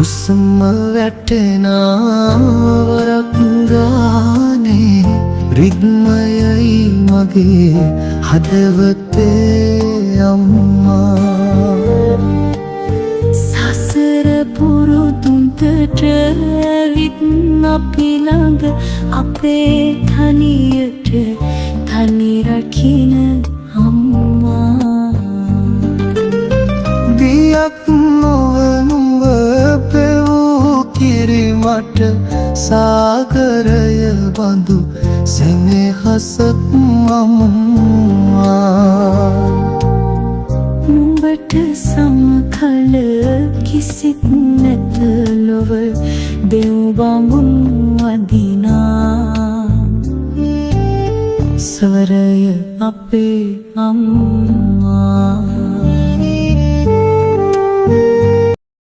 හුස්ම වැටෙනවරක් ගානේ රිද්මයයි මගේ හදවතේ අම්මා සසර පුරුදුන්ට විත් අපි ළඟ අපේ තනියට තනි රකින්න අම්මා දියක් නොවනුව පෙවූ කිරිමට සාගරය බඳු සෙනෙහසක් අම්මා නුඹට සමකල කිසිත් නැත ලොව දෙව් බඹුන් වදිනා ස්වරය අපේ අම්මා